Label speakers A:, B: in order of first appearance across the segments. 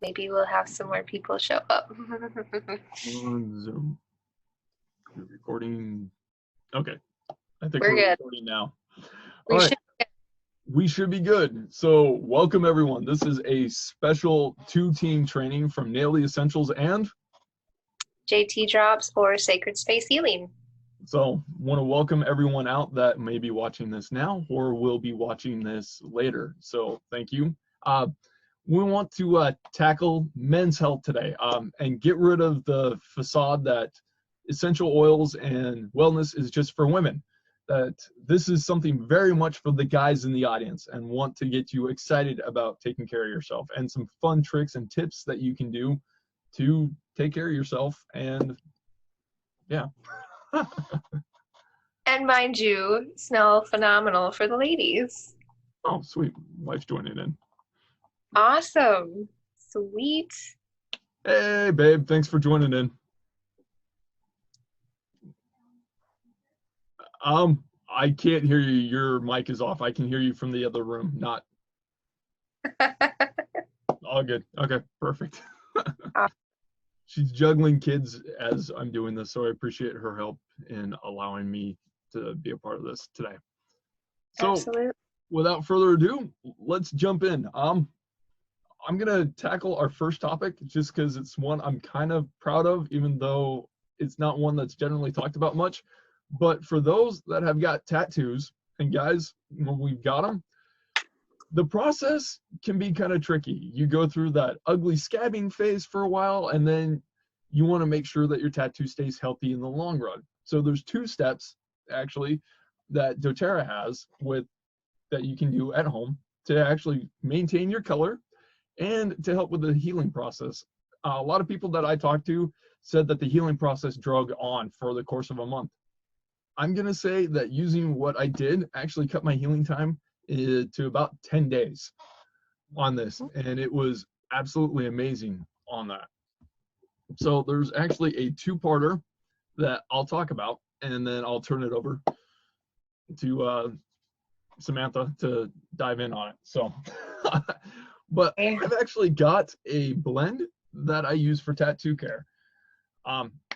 A: Maybe we'll have some more people show up.
B: On Zoom. You're recording. Okay. I think
A: We're
B: we're
A: good.
B: recording now.
A: We
B: All right.
A: should.
B: We should be good. So welcome everyone. This is a special 2-team training from Nail the Essentials and
A: JT Drops or Sacred Space Healing.
B: so want to welcome everyone out that may be watching this now or will be watching this later. So thank you. We want to tackle men's health today and get rid of the facade that essential oils and wellness is just for women. That this is something very much for the guys in the audience and want to get you excited about taking care of yourself and some fun tricks and tips that you can do to take care of yourself. And yeah.
A: And mind you, smell phenomenal for the ladies.
B: Oh, sweet. Wife's joining in.
A: Awesome. Sweet.
B: Hey, babe. Thanks for joining in. I can't hear you. Your mic is off. I can hear you from the other room. Not all good. Okay, perfect. She's juggling kids as I'm doing this, so I appreciate her help in allowing me to be a part of this today. So,
A: Absolutely.
B: without further ado, let's jump in. I'm gonna tackle our first topic just because it's one I'm kind of proud of, even though it's not one that's generally talked about much. But for those that have got tattoos, and guys, when we've got them, the process can be kind of tricky. You go through that ugly scabbing phase for a while, and then you want to make sure that your tattoo stays healthy in the long run. So there's 2 steps, actually, that doTERRA has that you can do at home to actually maintain your color and to help with the healing process. A lot of people that I talked to said that the healing process drug on for the course of a month. I'm going to say that using what I did actually cut my healing time to about 10 days on this, and it was absolutely amazing on that. So there's actually a 2-parter that I'll talk about, and then I'll turn it over to Samantha to dive in on it. So, but I've actually got a blend that I use for tattoo care.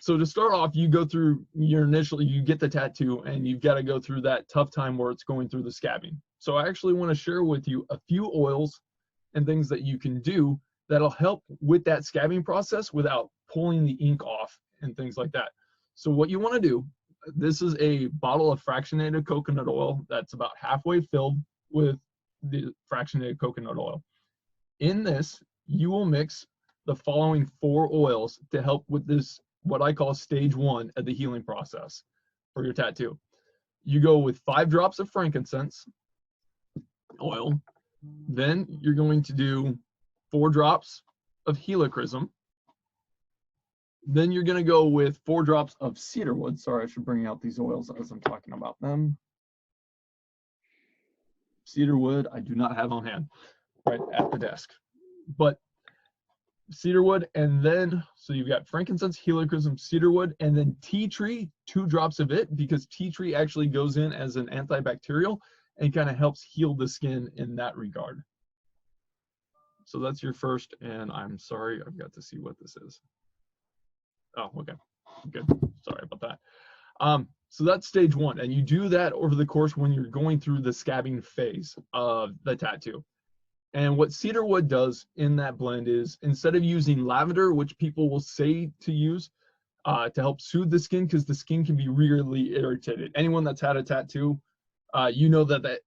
B: So to start off, you go through you get the tattoo and you've got to go through that tough time where it's going through the scabbing. So I actually want to share with you a few oils and things that you can do that'll help with that scabbing process without pulling the ink off and things like that. So what you want to do, this is a bottle of fractionated coconut oil that's about halfway filled with the fractionated coconut oil. In this, you will mix the following 4 oils to help with this, what I call stage 1 of the healing process for your tattoo. You go with 5 drops of frankincense oil. Then you're going to do 4 drops of helichrysum. Then you're going to go with 4 drops of cedarwood. Sorry, I should bring out these oils as I'm talking about them. Cedarwood, I do not have on hand right at the desk. But cedarwood, and then, so you've got frankincense, helichrysum, cedarwood, and then tea tree, 2 drops of it, because tea tree actually goes in as an antibacterial and kind of helps heal the skin in that regard. So that's your first, and I'm sorry, I've got to see what this is. Oh, okay, good, sorry about that. So that's stage 1, and you do that over the course when you're going through the scabbing phase of the tattoo. And what cedarwood does in that blend is, instead of using lavender, which people will say to use to help soothe the skin, because the skin can be really irritated. Anyone that's had a tattoo, you know that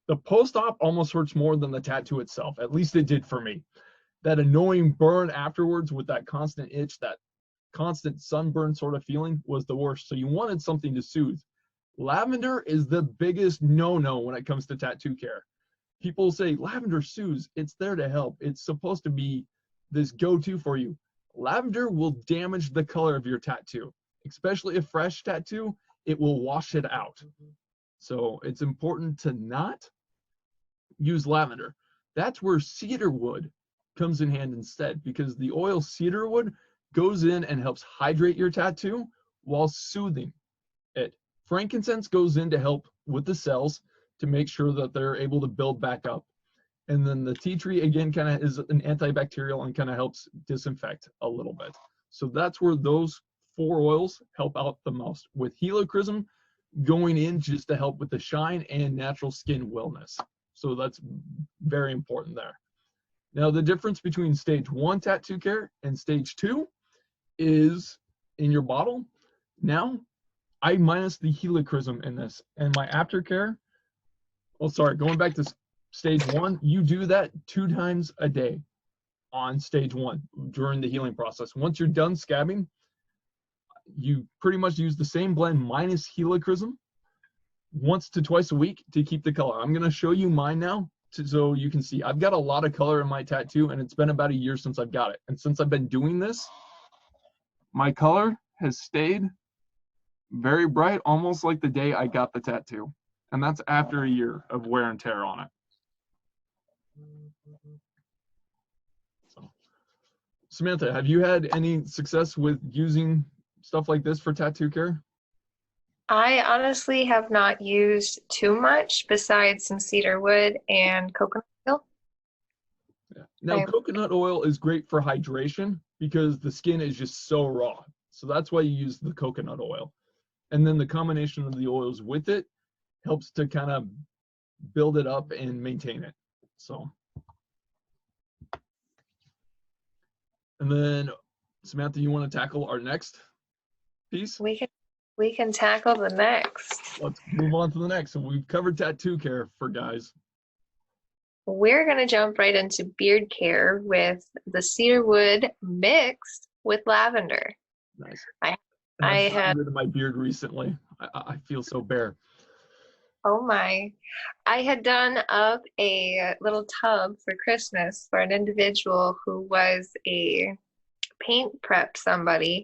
B: the post-op almost hurts more than the tattoo itself. At least it did for me. That annoying burn afterwards with that constant itch, that constant sunburn sort of feeling was the worst. So you wanted something to soothe. Lavender is the biggest no-no when it comes to tattoo care. People say lavender soothes. It's there to help. It's supposed to be this go-to for you. Lavender will damage the color of your tattoo, especially a fresh tattoo. It will wash it out. So it's important to not use lavender. That's where cedarwood comes in hand instead, because the oil cedarwood goes in and helps hydrate your tattoo while soothing it. Frankincense goes in to help with the cells to make sure that they're able to build back up. And then the tea tree, again, kind of is an antibacterial and kind of helps disinfect a little bit. So that's where those 4 oils help out the most, with helichrysum going in just to help with the shine and natural skin wellness. So that's very important there. Now, the difference between stage 1 tattoo care and stage 2 is in your bottle. Now, I minus the helichrysum in this, and my aftercare, going back to stage 1, you do that 2 times a day on stage 1 during the healing process. Once you're done scabbing, you pretty much use the same blend minus helichrysum once to twice a week to keep the color. I'm going to show you mine now so you can see. I've got a lot of color in my tattoo, and it's been about a year since I've got it. And since I've been doing this, my color has stayed very bright, almost like the day I got the tattoo. And that's after a year of wear and tear on it. So, Samantha, have you had any success with using stuff like this for tattoo care?
A: I honestly have not used too much besides some cedar wood and coconut oil.
B: Yeah. Now, coconut oil is great for hydration because the skin is just so raw. So that's why you use the coconut oil. And then the combination of the oils with it helps to kind of build it up and maintain it. So, and then Samantha, you want to tackle our next piece?
A: We can tackle the next.
B: Let's move on to the next. So we've covered tattoo care for guys.
A: We're going to jump right into beard care with the cedar wood mixed with lavender.
B: Nice.
A: I had
B: rid of my beard recently. I feel so bare.
A: Oh my. I had done up a little tub for Christmas for an individual who was a paint prep somebody.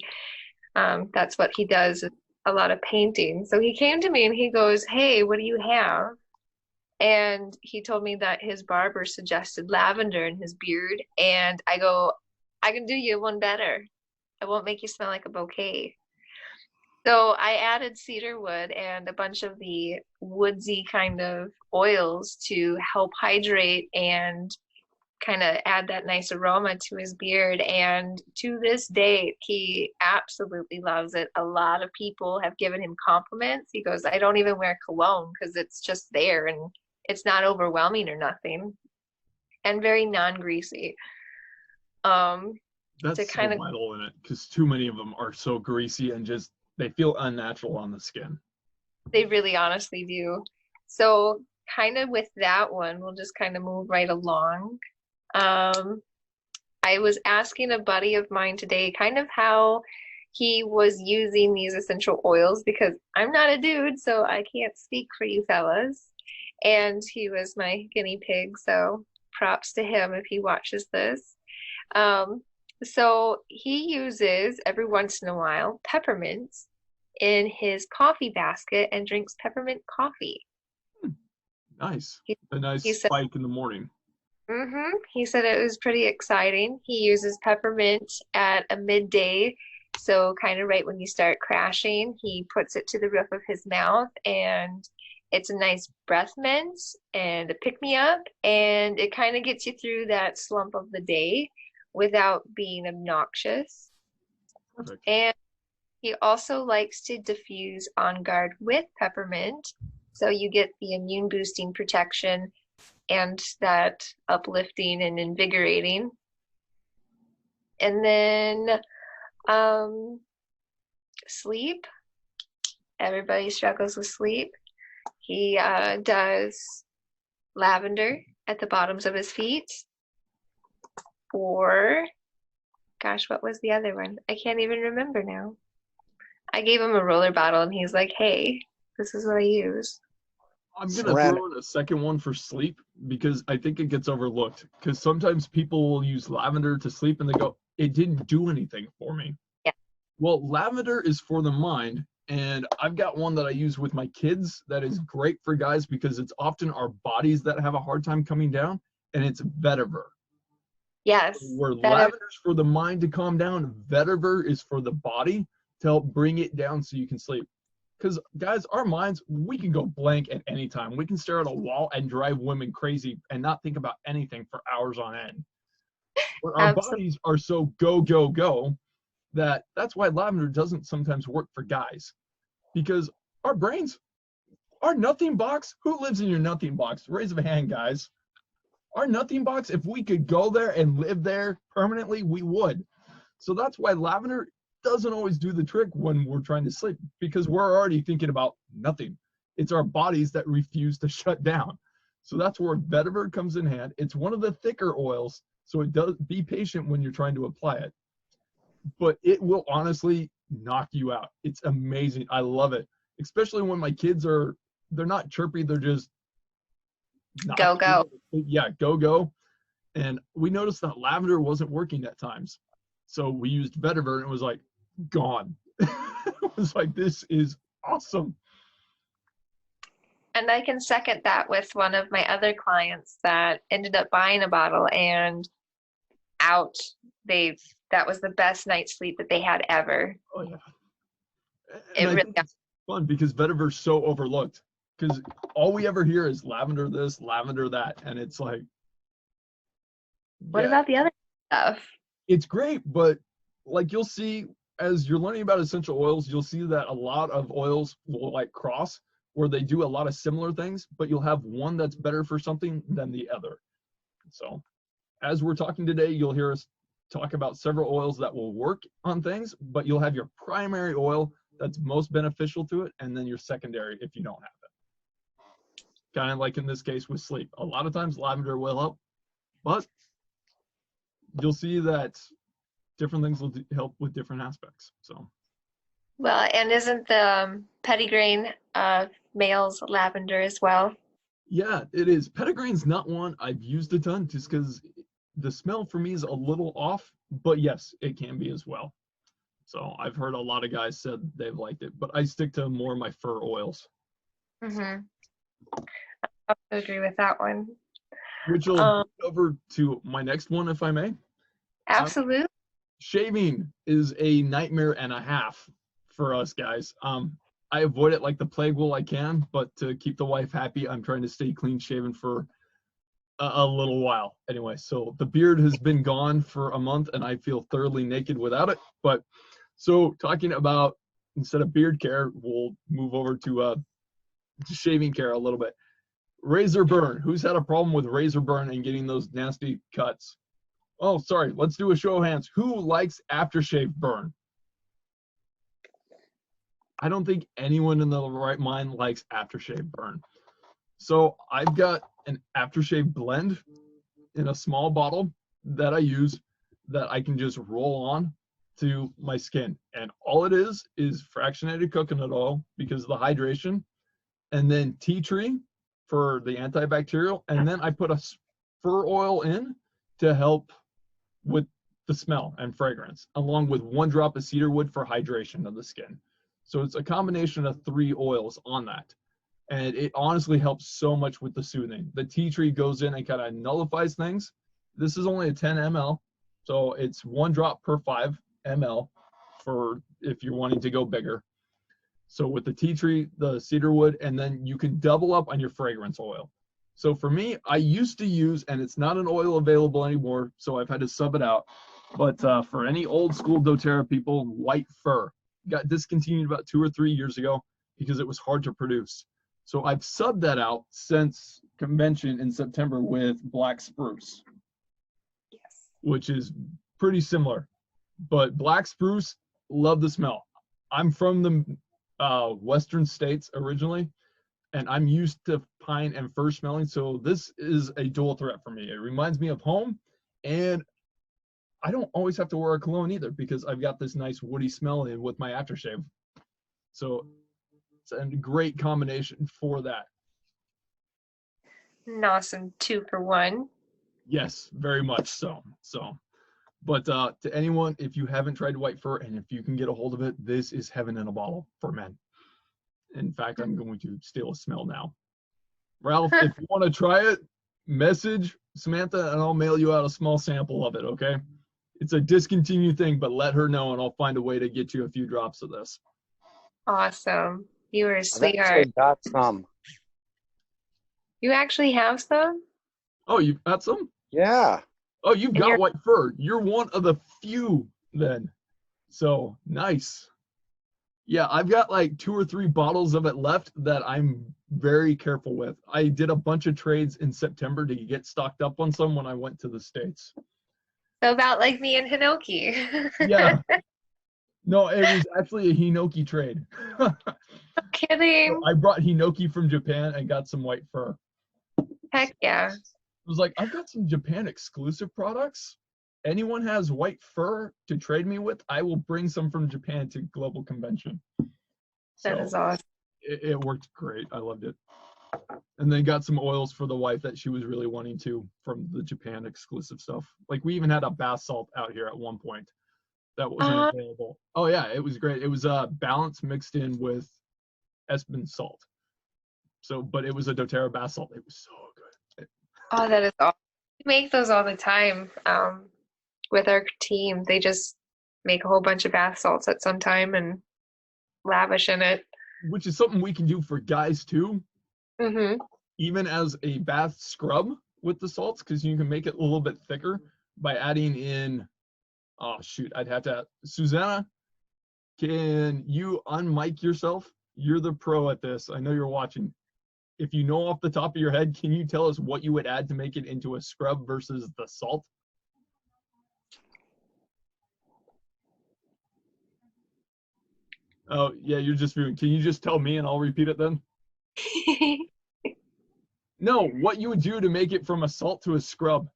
A: That's what he does, a lot of painting. So he came to me and he goes, "Hey, what do you have?" And he told me that his barber suggested lavender in his beard. And I go, "I can do you one better. I won't make you smell like a bouquet." So I added cedar wood and a bunch of the woodsy kind of oils to help hydrate and kind of add that nice aroma to his beard. And to this day, he absolutely loves it. A lot of people have given him compliments. He goes, "I don't even wear cologne because it's just there and it's not overwhelming or nothing." And very non-greasy.
B: That's so vital in it because too many of them are so greasy and just they feel unnatural on the skin.
A: They really honestly do. So kind of with that one, we'll just kind of move right along. I was asking a buddy of mine today kind of how he was using these essential oils because I'm not a dude, so I can't speak for you fellas. And he was my guinea pig, so props to him if he watches this. So he uses every once in a while peppermint in his coffee basket and drinks peppermint coffee.
B: Nice. A nice spike in the morning.
A: He said it was pretty exciting. He uses peppermint at a midday, so kind of right when you start crashing, he puts it to the roof of his mouth, and it's a nice breath mint and a pick-me-up, and it kind of gets you through that slump of the day without being obnoxious.
B: Perfect.
A: And he also likes to diffuse On Guard with peppermint, so you get the immune boosting protection and that uplifting and invigorating. And then sleep. Everybody struggles with sleep. He does lavender at the bottoms of his feet. Or, gosh, what was the other one? I can't even remember now. I gave him a roller bottle and he's like, "Hey, this is what I use."
B: I'm going to throw in a second one for sleep because I think it gets overlooked. Because sometimes people will use lavender to sleep and they go, "It didn't do anything for me."
A: Yeah.
B: Well, lavender is for the mind. And I've got one that I use with my kids that is great for guys because it's often our bodies that have a hard time coming down. And it's vetiver.
A: Yes.
B: Where lavender is for the mind to calm down, vetiver is for the body to help bring it down so you can sleep. Because, guys, our minds, we can go blank at any time. We can stare at a wall and drive women crazy and not think about anything for hours on end. But our
A: Absolutely.
B: bodies are so go, go, go that's why lavender doesn't sometimes work for guys. Because our brains, our nothing box, who lives in your nothing box? Raise a hand, guys. Our nothing box, if we could go there and live there permanently, we would. So that's why lavender doesn't always do the trick when we're trying to sleep, because we're already thinking about nothing. It's our bodies that refuse to shut down. So that's where vetiver comes in hand. It's one of the thicker oils, so it does, be patient when you're trying to apply it. But it will honestly knock you out. It's amazing. I love it, especially when my kids they're not chirpy, they're just not
A: Go, go.
B: yeah, go go. And we noticed that lavender wasn't working at times, so we used vetiver and it was like gone. It was like, this is awesome.
A: And I can second that with one of my other clients that ended up buying a bottle and out. That was the best night's sleep that they had ever.
B: Oh yeah. And
A: It
B: I
A: really
B: think it's fun because vetiver's so overlooked, because all we ever hear is lavender this, lavender that, and it's like,
A: What
B: yeah,
A: about the other stuff?
B: it's great, but like, you'll see as you're learning about essential oils, you'll see that a lot of oils will like cross, where they do a lot of similar things, but you'll have one that's better for something than the other. So as we're talking today, you'll hear us talk about several oils that will work on things, but you'll have your primary oil that's most beneficial to it, and then your secondary if you don't have it. Kind of like in this case with sleep. A lot of times lavender will help, but you'll see that different things will help with different aspects. So
A: Well, and isn't the petitgrain male's lavender as well?
B: yeah, it is. Petitgrain's not one I've used a ton, just because the smell for me is a little off, but yes, it can be as well. So I've heard a lot of guys said they've liked it, but I stick to more of my fur oils,
A: Mm-hmm. I agree with that one.
B: which will
A: Um,
B: over to my next one, if I may. Uh,
A: Absolutely.
B: Shaving is a nightmare and a half for us guys. I avoid it like the plague while I can, but to keep the wife happy, I'm trying to stay clean shaven for a little while. Anyway, so the beard has been gone for a month, and I feel thoroughly naked without it. But so talking about, instead of beard care, we'll move over to shaving care a little bit. Razor burn. Who's had a problem with razor burn and getting those nasty cuts? Oh, sorry. Let's do a show of hands. Who likes aftershave burn? I don't think anyone in the right mind likes aftershave burn. So I've got an aftershave blend in a small bottle that I use, that I can just roll on to my skin. And all it is fractionated coconut oil because of the hydration, and then tea tree for the antibacterial. And then I put a fur oil in to help with the smell and fragrance, along with 1 drop of cedar wood for hydration of the skin. So it's a combination of 3 oils on that. And it honestly helps so much with the soothing. The tea tree goes in and kind of nullifies things. This is only a 10 ml, so it's 1 drop per 5 ml for if you're wanting to go bigger. So with the tea tree, the cedar wood, and then you can double up on your fragrance oil. So for me, I used to use, and it's not an oil available anymore, so I've had to sub it out. But for any old school doTERRA people, white fir got discontinued about 2 or 3 years ago because it was hard to produce. So I've subbed that out since convention in September with black spruce,
A: Yes.
B: which is pretty similar. But black spruce, love the smell. I'm from the western states originally, and I'm used to pine and fir smelling, so this is a dual threat for me. It reminds me of home, and I don't always have to wear a cologne either because I've got this nice woody smell in with my aftershave. So it's a great combination for that.
A: An awesome 2 for 1.
B: Yes, very much so. But to anyone, if you haven't tried white fir and if you can get a hold of it, this is heaven in a bottle for men. In fact, I'm going to steal a smell now. Ralph, if you want to try it, message Samantha and I'll mail you out a small sample of it, okay? It's a discontinued thing, but let her know and I'll find a way to get you a few drops of this.
A: Awesome. You were a
C: I've actually
A: sweetheart.
C: got some.
A: You actually have some?
B: Oh, you've got some?
C: Yeah.
B: Oh, you've
A: And
B: got white fur. You're one of the few then. So nice. Yeah, I've got like 2 or 3 bottles of it left that I'm very careful with. I did a bunch of trades in September to get stocked up on some when I went to the States.
A: so about like me and Hinoki.
B: Yeah. No, it was actually a Hinoki trade. So
A: Kidding.
B: I brought Hinoki from Japan and got some white fur.
A: Heck yeah.
B: It was like, I've got some Japan exclusive products. Anyone has white fur to trade me with, I will bring some from Japan to Global Convention.
A: That
B: So
A: is awesome.
B: it worked great. I loved it. And then got some oils for the wife that she was really wanting to from the Japan exclusive stuff. Like we even had a bath salt out here at one point that wasn't
A: Uh,
B: available. Oh yeah, it was great. It was Balance mixed in with Espen salt. So, but it was a doTERRA bath salt. It was so good.
A: oh, that is awesome. We make those all the time with our team. They just make a whole bunch of bath salts at some time and lavish in it.
B: Which is something we can do for guys too,
A: Mm-hmm.
B: even as a bath scrub with the salts, because you can make it a little bit thicker by adding in. Oh shoot, I'd have to. Susanna, can you unmic yourself? You're the pro at this. I know you're watching. If you know off the top of your head, can you tell us what you would add to make it into a scrub versus the salt? Oh, yeah, you're just viewing. Can you just tell me and I'll repeat it then? No, what you would do to make it from a salt to a scrub.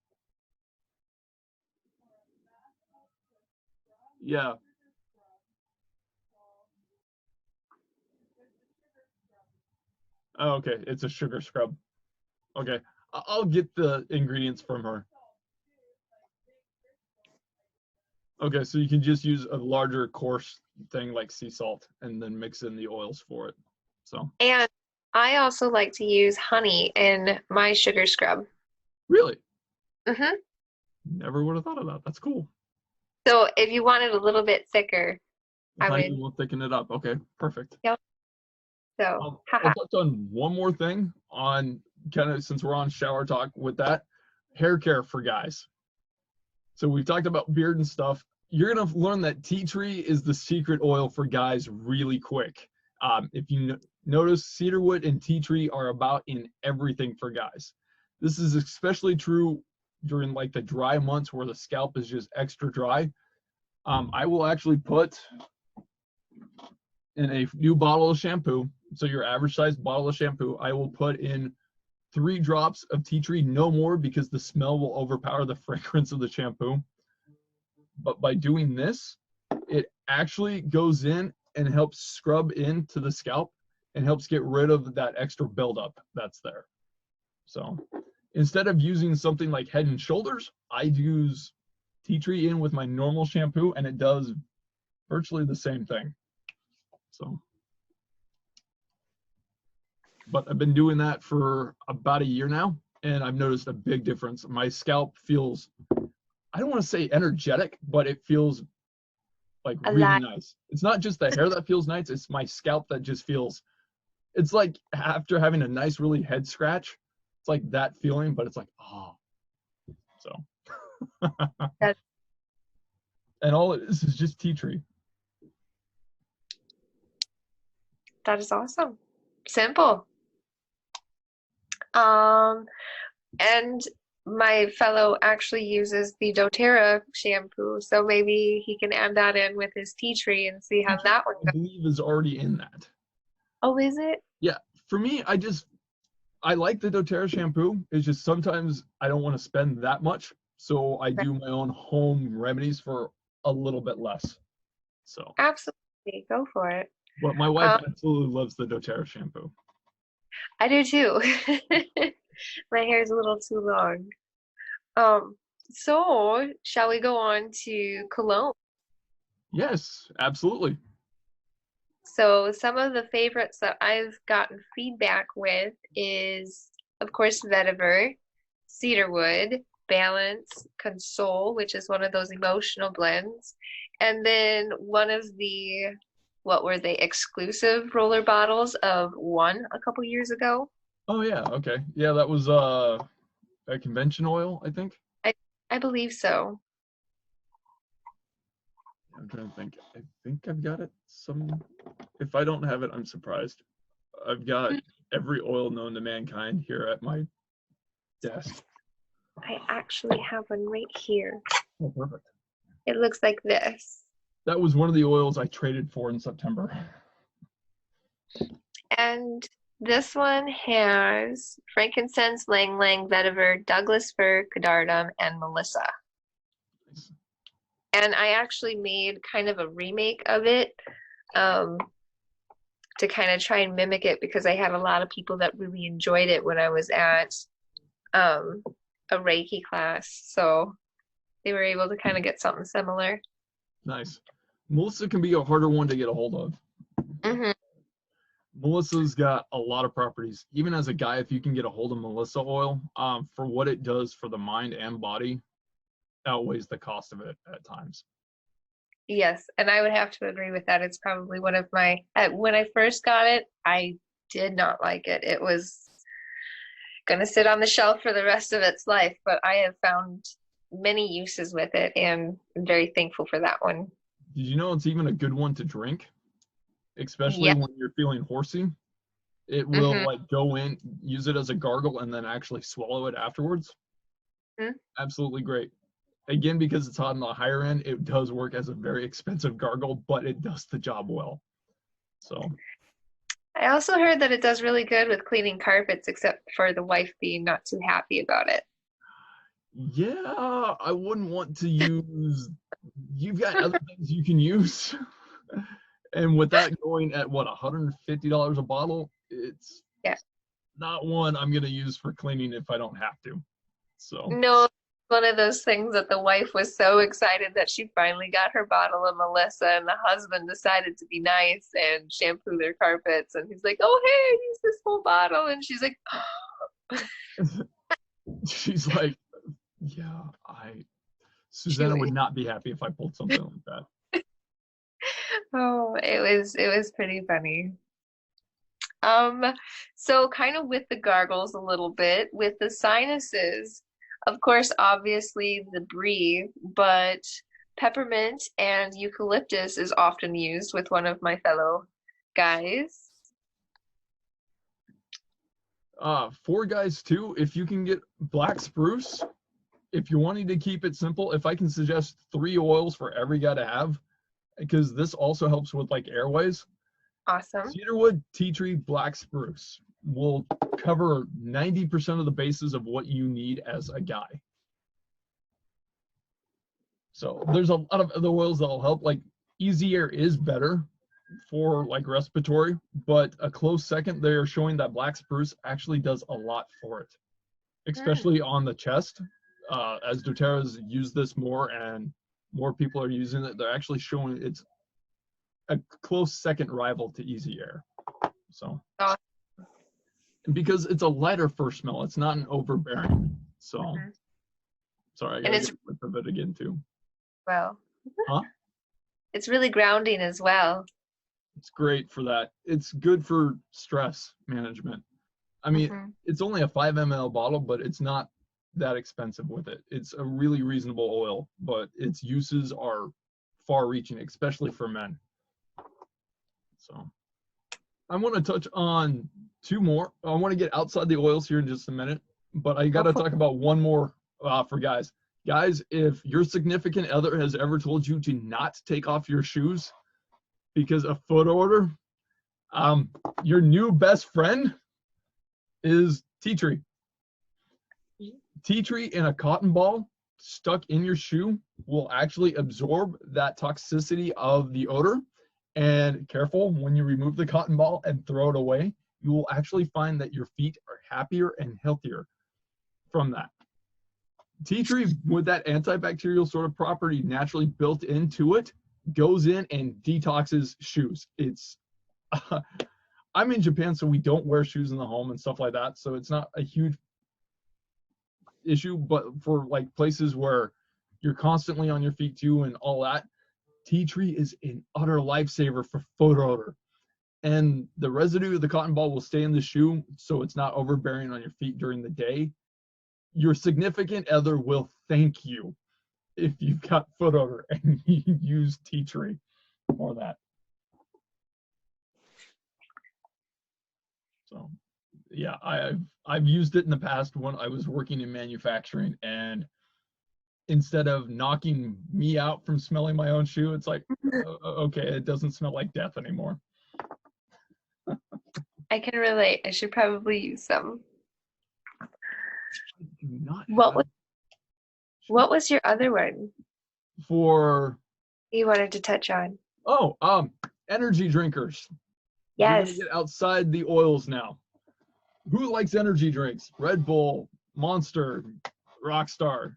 B: Yeah. Oh, okay, it's a sugar scrub. Okay, I'll get the ingredients from her. Okay, so you can just use a larger coarse thing like sea salt and then mix in the oils for it. So
A: And I also like to use honey in my sugar scrub.
B: really,
A: Mm-hmm.
B: never would have thought of that. That's cool.
A: So if you want it a little bit thicker, I
B: Honey
A: would.
B: will thicken it up. Okay, perfect.
A: Yep. So,
B: I'll
A: haha.
B: touch on one more thing on kind of since we're on shower talk with that hair care for guys. So we've talked about beard and stuff. You're gonna learn that tea tree is the secret oil for guys really quick. If you notice, cedarwood and tea tree are about in everything for guys. This is especially true during like the dry months where the scalp is just extra dry. I will actually put in a new bottle of shampoo, so your average size bottle of shampoo, I will put in 3 drops of tea tree, no more, because the smell will overpower the fragrance of the shampoo. But by doing this, it actually goes in and helps scrub into the scalp and helps get rid of that extra buildup that's there. So instead of using something like Head and Shoulders, I use tea tree in with my normal shampoo and it does virtually the same thing. So, but I've been doing that for about a year now and I've noticed a big difference. My scalp feels, I don't want to say energetic, but it feels like
A: A
B: really
A: lot.
B: nice. It's not just the hair that feels nice, it's my scalp that just feels, it's like after having a nice really head scratch, it's like that feeling, but it's like, oh. So
A: That,
B: and all it is just tea tree.
A: that is awesome. Simple. Um, and my fellow actually uses the doTERRA shampoo, so maybe he can add that in with his tea tree and see how that one
B: I
A: goes.
B: believe is already in that.
A: Oh, is it?
B: Yeah, for me, I like the doTERRA shampoo. It's just sometimes I don't want to spend that much, so I do my own home remedies for a little bit less. So,
A: Absolutely. Go for it.
B: but my wife
A: Um,
B: absolutely loves the doTERRA shampoo.
A: I do too. My hair is a little too long. So shall we go on to cologne?
B: Yes, absolutely.
A: So some of the favorites that I've gotten feedback with is, of course, Vetiver, Cedarwood, Balance, Console, which is one of those emotional blends, and then one of the what were they, exclusive roller bottles of One a couple years ago.
B: Oh yeah, okay. Yeah, that was a convention oil, I think.
A: I I believe so.
B: I'm trying to think. I think I've got it. Some. If I don't have it, I'm surprised. I've got every oil known to mankind here at my desk.
A: I actually have one right here.
B: Oh, perfect.
A: It looks like this.
B: That was one of the oils I traded for in September.
A: And this one has frankincense, lang lang, vetiver, Douglas fir, cadardum, and melissa.
B: Nice.
A: And I actually made kind of a remake of it um, to kind of try and mimic it because I had a lot of people that really enjoyed it when I was at um, a Reiki class. So they were able to kind of get something similar.
B: Nice. Melissa can be a harder one to get a hold of.
A: Mm-hmm.
B: Melissa's got a lot of properties. Even as a guy, if you can get a hold of Melissa oil, for what it does for the mind and body, outweighs the cost of it at times.
A: Yes, and I would have to agree with that. It's probably one of my, when I first got it, I did not like it. It was going to sit on the shelf for the rest of its life, but I have found many uses with it and I'm very thankful for that one.
B: Did you know it's even a good one to drink? Especially
A: Yeah.
B: when you're feeling horsey. It will like go in, use it as a gargle, and then actually swallow it afterwards. Absolutely great. Again, because it's on the higher end, it does work as a very expensive gargle, but it does the job well. So
A: I also heard that it does really good with cleaning carpets, except for the wife being not too happy about it.
B: yeah, I wouldn't want to use, you've got other things you can use. And with that going at what, $150 a bottle, it's not one I'm going to use for cleaning if I don't have to. So
A: no, one of those things that the wife was so excited that she finally got her bottle of Melissa, and the husband decided to be nice and shampoo their carpets, and he's like, "Oh, hey, use this whole bottle," and she's like,
B: she's like, yeah, Susanna would not be happy if I pulled something like that.
A: "Oh, it was pretty funny." So kind of with the gargles a little bit, with the sinuses, of course, obviously the brie, but peppermint and eucalyptus is often used with one of my fellow guys.
B: For guys too, if you can get black spruce, if you're wanting to keep it simple, if I can suggest 3 oils for every guy to have, because this also helps with like airways.
A: Awesome.
B: Cedarwood, tea tree, black spruce will cover 90% of the bases of what you need as a guy. So there's a lot of other oils that'll help. Like Easy Air is better for like respiratory, but a close second, they are showing that black spruce actually does a lot for it, especially on the chest. As doTERRA's used this more and more people are using it, they're actually showing it's a close second rival to Easy Air. So because it's a lighter first smell, it's not an overbearing. So sorry, I gotta get a whiff of it again too.
A: Well,
B: huh?
A: It's really grounding as well.
B: It's great for that. It's good for stress management. I mean, it's only a 5 ml bottle, but it's not that expensive with it. It's a really reasonable oil, but its uses are far reaching, especially for men. So I want to touch on 2 more. I want to get outside the oils here in just a minute, but I got to talk about one more for guys. Guys, if your significant other has ever told you to not take off your shoes because of photo order, your new best friend is tea tree. Tea tree in a cotton ball stuck in your shoe will actually absorb that toxicity of the odor. And careful, when you remove the cotton ball and throw it away, you will actually find that your feet are happier and healthier from that. Tea tree, with that antibacterial sort of property naturally built into it, goes in and detoxes shoes. It's I'm in Japan, so we don't wear shoes in the home and stuff like that, so it's not a huge issue. But for like places where you're constantly on your feet too and all that, tea tree is an utter lifesaver for foot odor. And the residue of the cotton ball will stay in the shoe, so it's not overbearing on your feet during the day. Your significant other will thank you if you've got foot odor and you use tea tree for that. So yeah, I've used it in the past when I was working in manufacturing, and instead of knocking me out from smelling my own shoe, it's like, okay, it doesn't smell like death anymore.
A: I can relate. I should probably use some.
B: Do not
A: What was your other one
B: for
A: you wanted to touch on?
B: energy drinkers. We're
A: Yes.
B: gonna get outside the oils now. Who likes energy drinks? Red Bull, Monster, Rockstar,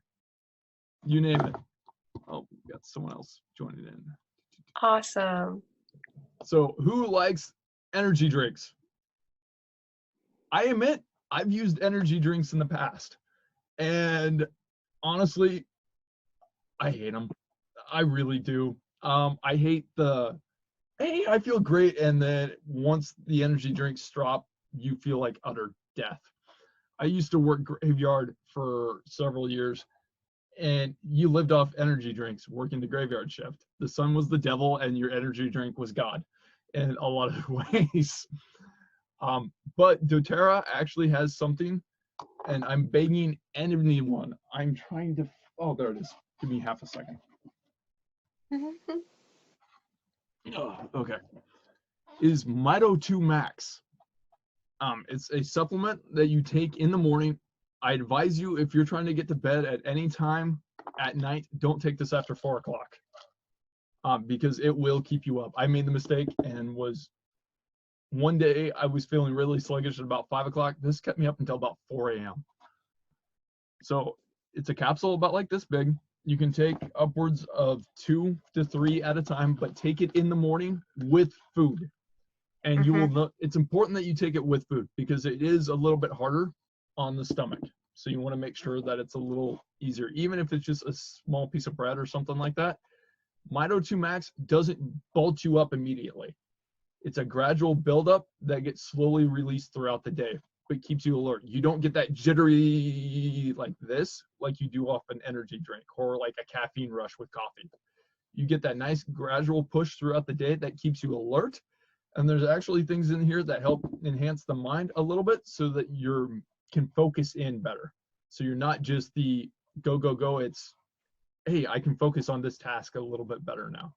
B: you name it. Oh, we got someone else joining in.
A: Awesome.
B: So who likes energy drinks? I admit I've used energy drinks in the past, and honestly, I hate them. I really do. I hate the, hey, I feel great, and then once the energy drinks drop, you feel like utter death. I used to work graveyard for several years, and you lived off energy drinks working the graveyard shift. The sun was the devil, and your energy drink was God in a lot of ways. But doTERRA actually has something, and I'm begging anyone. I'm trying to, oh, there it is. Give me half a second. Oh, okay. Is Mito 2 Max. It's a supplement that you take in the morning. I advise you, if you're trying to get to bed at any time at night, don't take this after 4 o'clock, because it will keep you up. I made the mistake and was, one day I was feeling really sluggish at about 5 o'clock. This kept me up until about 4 a.m. So it's a capsule about like this big. You can take upwards of 2 to 3 at a time, but take it in the morning with food. And you will know, it's important that you take it with food because it is a little bit harder on the stomach. So you want to make sure that it's a little easier, even if it's just a small piece of bread or something like that. Mito 2 Max doesn't bulk you up immediately. It's a gradual buildup that gets slowly released throughout the day, but keeps you alert. You don't get that jittery like this, like you do off an energy drink or like a caffeine rush with coffee. You get that nice gradual push throughout the day that keeps you alert. And there's actually things in here that help enhance the mind a little bit so that you can focus in better. So you're not just the go, go, go. It's, hey, I can focus on this task a little bit better now.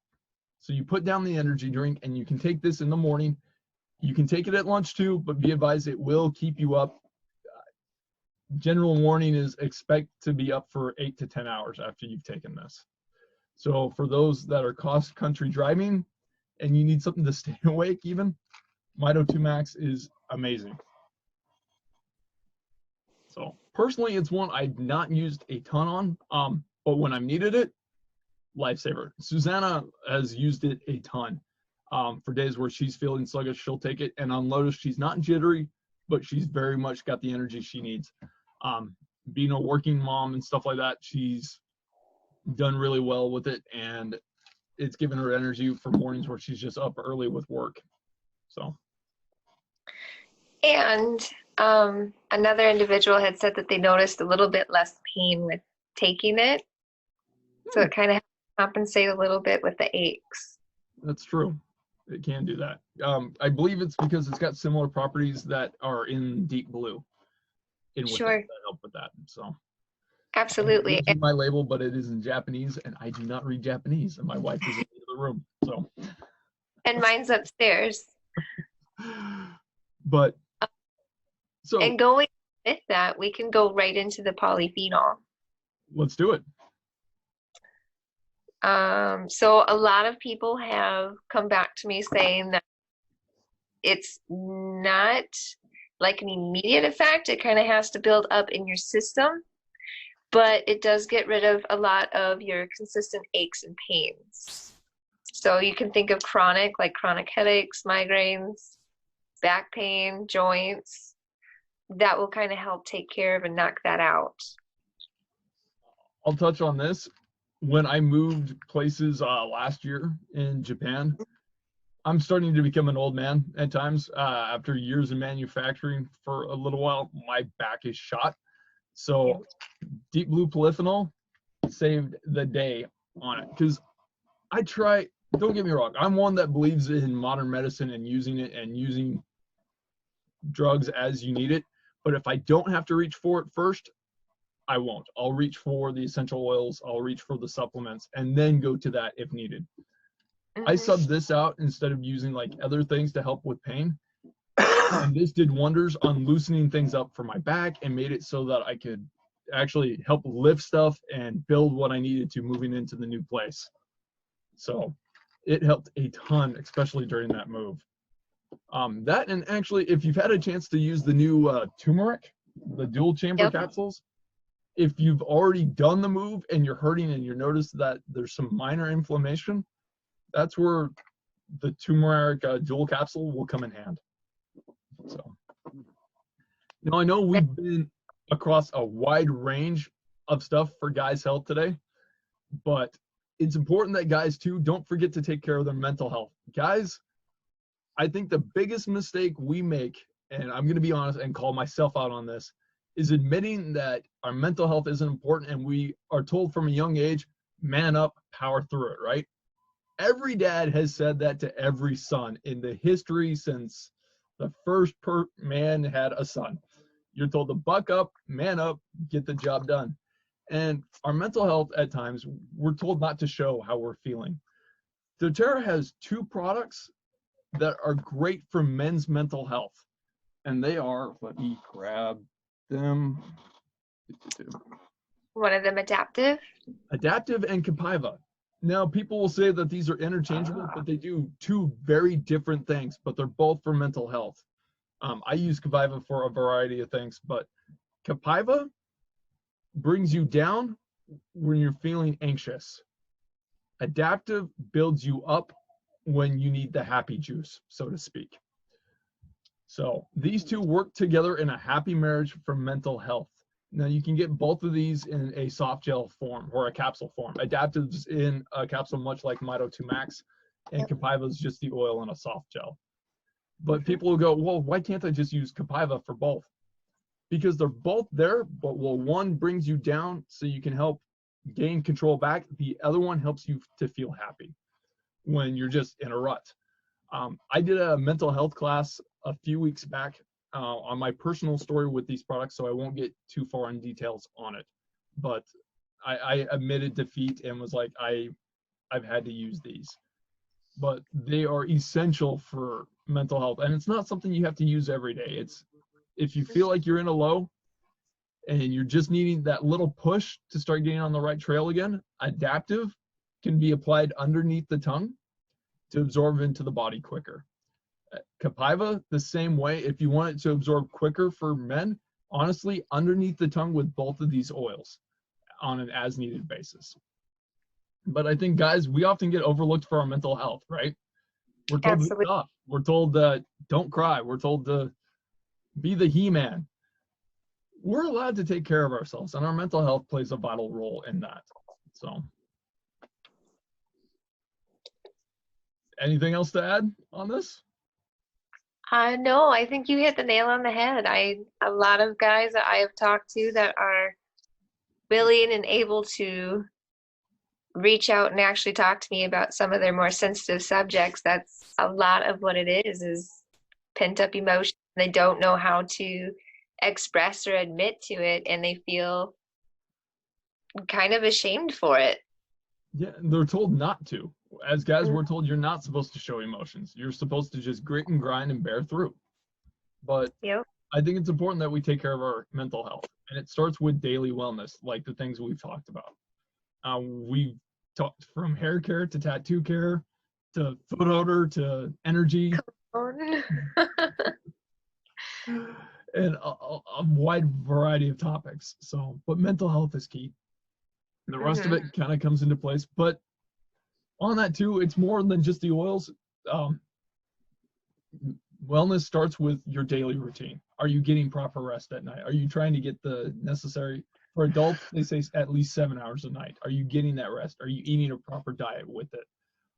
B: So you put down the energy drink and you can take this in the morning. You can take it at lunch too, but be advised it will keep you up. General warning is expect to be up for 8 to 10 hours after you've taken this. So for those that are cross-country driving and you need something to stay awake even, Mito 2 Max is amazing. So personally, it's one I've not used a ton on, but when I've needed it, lifesaver. Susanna has used it a ton. For days where she's feeling sluggish, she'll take it, and on Lotus, she's not jittery, but she's very much got the energy she needs. Being a working mom and stuff like that, she's done really well with it, and it's given her energy for mornings where she's just up early with work. So.
A: And another individual had said that they noticed a little bit less pain with taking it. So it kind of compensate a little bit with the aches.
B: That's true. It can do that. I believe it's because it's got similar properties that are in Deep Blue.
A: Sure.
B: That help with that. So.
A: Absolutely.
B: It's my label, but it is in Japanese, and I do not read Japanese, and my wife is in the room. So.
A: And mine's upstairs.
B: But. So.
A: And going with that, we can go right into the polyphenol.
B: Let's do it.
A: So a lot of people have come back to me saying that it's not like an immediate effect. It kind of has to build up in your system, but it does get rid of a lot of your consistent aches and pains. So you can think of chronic headaches, migraines, back pain, joints. That will kind of help take care of and knock that out.
B: I'll touch on this. when I moved places last year in Japan, I'm starting to become an old man at times. After years in manufacturing for a little while, my back is shot. So Deep Blue Polyphenol saved the day on it. Because I try, don't get me wrong, I'm one that believes in modern medicine and using it and using drugs as you need it. But if I don't have to reach for it first, I won't. I'll reach for the essential oils, I'll reach for the supplements, and then go to that if needed. I subbed this out instead of using like other things to help with pain. And this did wonders on loosening things up for my back and made it so that I could actually help lift stuff and build what I needed to moving into the new place. So it helped a ton, especially during that move. That, and actually, if you've had a chance to use the new turmeric, the dual chamber capsules, if you've already done the move and you're hurting and you notice that there's some minor inflammation, that's where the turmeric dual capsule will come in hand. So, I know we've been across a wide range of stuff for guys' health today, but it's important that guys too don't forget to take care of their mental health. Guys, I think the biggest mistake we make, and I'm going to be honest and call myself out on this, is admitting that our mental health isn't important, and we are told from a young age, man up, power through it, right? Every dad has said that to every son in the history since the first man had a son. You're told to buck up, man up, get the job done. And our mental health at times, we're told not to show how we're feeling. doTERRA has two products that are great for men's mental health. And they are, let me grab them.
A: One of them Adaptive?
B: Adaptive and Capaiva. Now, people will say that these are interchangeable, but they do two very different things, but they're both for mental health. I use Capaiva for a variety of things, but Capaiva brings you down when you're feeling anxious. Adaptive builds you up when you need the happy juice, so to speak. So these two work together in a happy marriage for mental health. Now you can get both of these in a soft gel form or a capsule form. Adaptive's in a capsule much like Mito 2 Max, and Capaiva is just the oil in a soft gel. But people will go, well, why can't I just use Capaiva for both? Because they're both there, but while one brings you down so you can help gain control back, the other one helps you to feel happy when you're just in a rut. I did a mental health class a few weeks back on my personal story with these products, so I won't get too far in details on it. But I admitted defeat and was like, I've had to use these. But they are essential for mental health, and it's not something you have to use every day. It's if you feel like you're in a low and you're just needing that little push to start getting on the right trail again, Adaptive can be applied underneath the tongue to absorb into the body quicker. Capaiva, the same way. If you want it to absorb quicker for men, honestly, underneath the tongue with both of these oils on an as-needed basis. But I think, guys, we often get overlooked for our mental health, right? We're told to be tough. We're told that don't cry. We're told to be the He-Man. We're allowed to take care of ourselves, and our mental health plays a vital role in that. So, anything else to add on this?
A: No, I think you hit the nail on the head. A lot of guys that I have talked to that are willing and able to reach out and actually talk to me about some of their more sensitive subjects. That's a lot of what it is pent up emotion. They don't know how to express or admit to it, and they feel kind of ashamed for it.
B: Yeah, they're told not to. As guys, we're told you're not supposed to show emotions. You're supposed to just grit and grind and bear through. But I think it's important that we take care of our mental health. And it starts with daily wellness, like the things we've talked about. We've talked from hair care to tattoo care to foot odor to energy. And a wide variety of topics. So, but mental health is key. The rest of it kind of comes into place. But on that too, it's more than just the oils. Wellness starts with your daily routine. Are you getting proper rest at night? Are you trying to get the necessary For adults, they say at least 7 hours a night. Are you getting that rest? Are you eating a proper diet with it?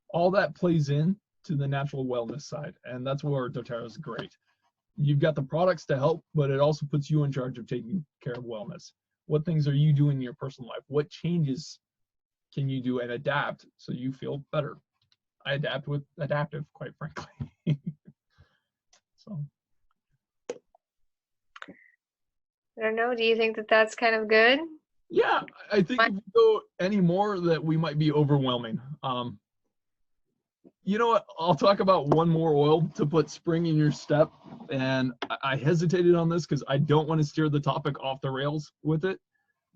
B: All that plays in to the natural wellness side, and that's where doTERRA is great. You've got the products to help, but it also puts you in charge of taking care of wellness. What things are you doing in your personal life? What changes can you do and adapt so you feel better? I adapt with adaptive, quite frankly. So
A: I don't know. Do you think that that's kind of good?
B: yeah, I think if we go any more, that we might be overwhelming. You know what? I'll talk about one more oil to put spring in your step. And I hesitated on this because I don't want to steer the topic off the rails with it.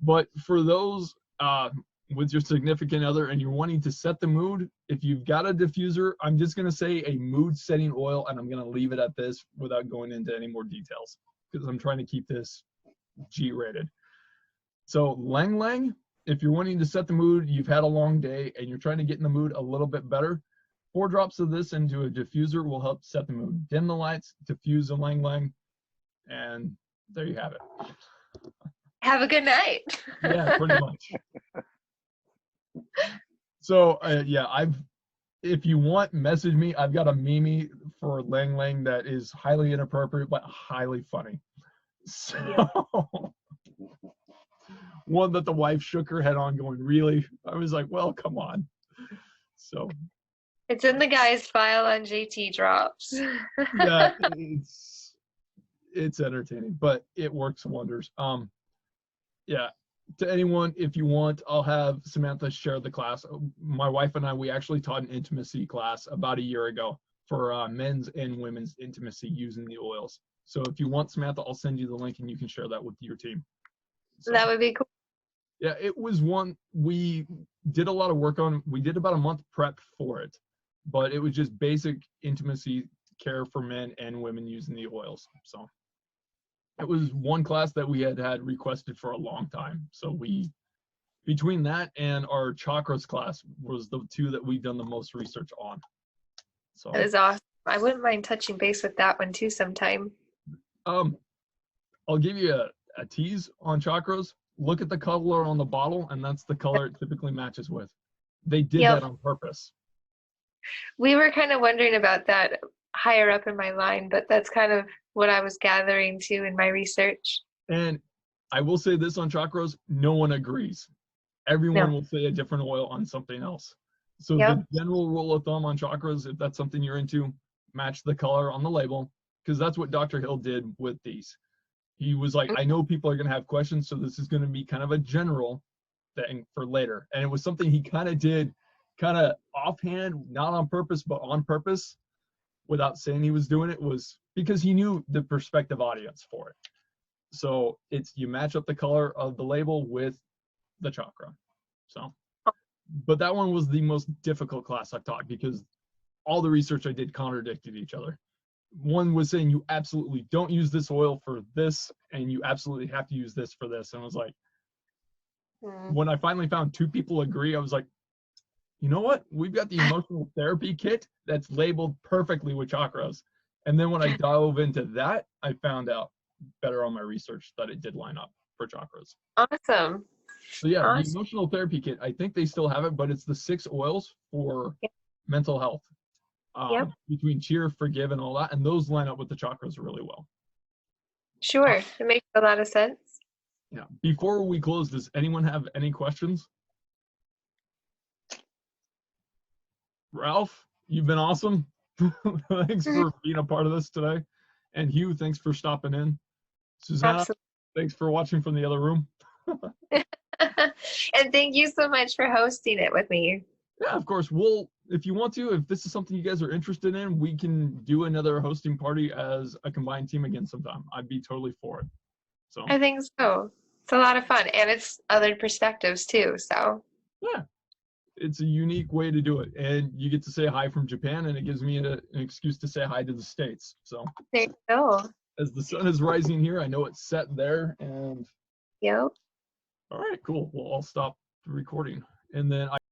B: But for those with your significant other and you're wanting to set the mood, if you've got a diffuser, I'm just going to say a mood setting oil, and I'm going to leave it at this without going into any more details because I'm trying to keep this G rated. So Lang Lang, if you're wanting to set the mood, you've had a long day and you're trying to get in the mood a little bit better, 4 drops of this into a diffuser will help set the mood. Dim the lights, diffuse the Lang Lang, and there you have it.
A: Have a good night.
B: Yeah, pretty much. So yeah, if you want, message me. I've got a meme for Lang Lang that is highly inappropriate but highly funny. So one that the wife shook her head on, going, "Really?" I was like, "Well, come on." So
A: it's in the guy's file on JT Drops.
B: yeah, it's entertaining, but it works wonders. Yeah, to anyone, if you want, I'll have Samantha share the class. My wife and I, we actually taught an intimacy class about a year ago for men's and women's intimacy using the oils. So if you want, Samantha, I'll send you the link and you can share that with your team. So,
A: that would be cool.
B: Yeah, it was one we did a lot of work on. We did about a month prep for it, but it was just basic intimacy care for men and women using the oils. So it was one class that we had requested for a long time. So we, between that and our chakras class, was the 2 that we've done the most research on. So
A: that is awesome. I wouldn't mind touching base with that one too sometime.
B: I'll give you a tease on chakras. Look at the color on the bottle, and that's the color it typically matches with. They did that on purpose.
A: We were kind of wondering about that higher up in my line, but that's kind of what I was gathering too in my research.
B: And I will say this on chakras, no one agrees. Everyone will say a different oil on something else. So the general rule of thumb on chakras, if that's something you're into, match the color on the label, because that's what Dr. Hill did with these. He was like, I know people are going to have questions, so this is going to be kind of a general thing for later. And it was something he kind of did kind of offhand, not on purpose, but on purpose, without saying he was doing it, was because he knew the prospective audience for it. So it's, you match up the color of the label with the chakra. So, but that one was the most difficult class I've taught because all the research I did contradicted each other. One was saying you absolutely don't use this oil for this, and you absolutely have to use this for this. And I was like, when I finally found 2 people agree, I was like, you know what? We've got the emotional therapy kit that's labeled perfectly with chakras. And then when I dove into that, I found out better on my research that it did line up for chakras.
A: Awesome.
B: So yeah, the emotional therapy kit, I think they still have it, but it's the 6 oils for mental health. Between cheer, forgive, and all that, and those line up with the chakras really well.
A: Sure, it makes a lot of sense.
B: Yeah. Before we close, does anyone have any questions? Ralph, you've been awesome. Thanks for being a part of this today. And Hugh, thanks for stopping in. Susanna, thanks for watching from the other room.
A: And thank you so much for hosting it with me.
B: Yeah, of course. We'll, if you want to, if this is something you guys are interested in, we can do another hosting party as a combined team again sometime. I'd be totally for it. So
A: I think so. It's a lot of fun, and it's other perspectives too. So
B: yeah, it's a unique way to do it, and you get to say hi from Japan, and it gives me an excuse to say hi to the States. So
A: there you go.
B: As the sun is rising here, I know it's set there, and
A: yep.
B: All right, cool. Well, I'll stop the recording, and then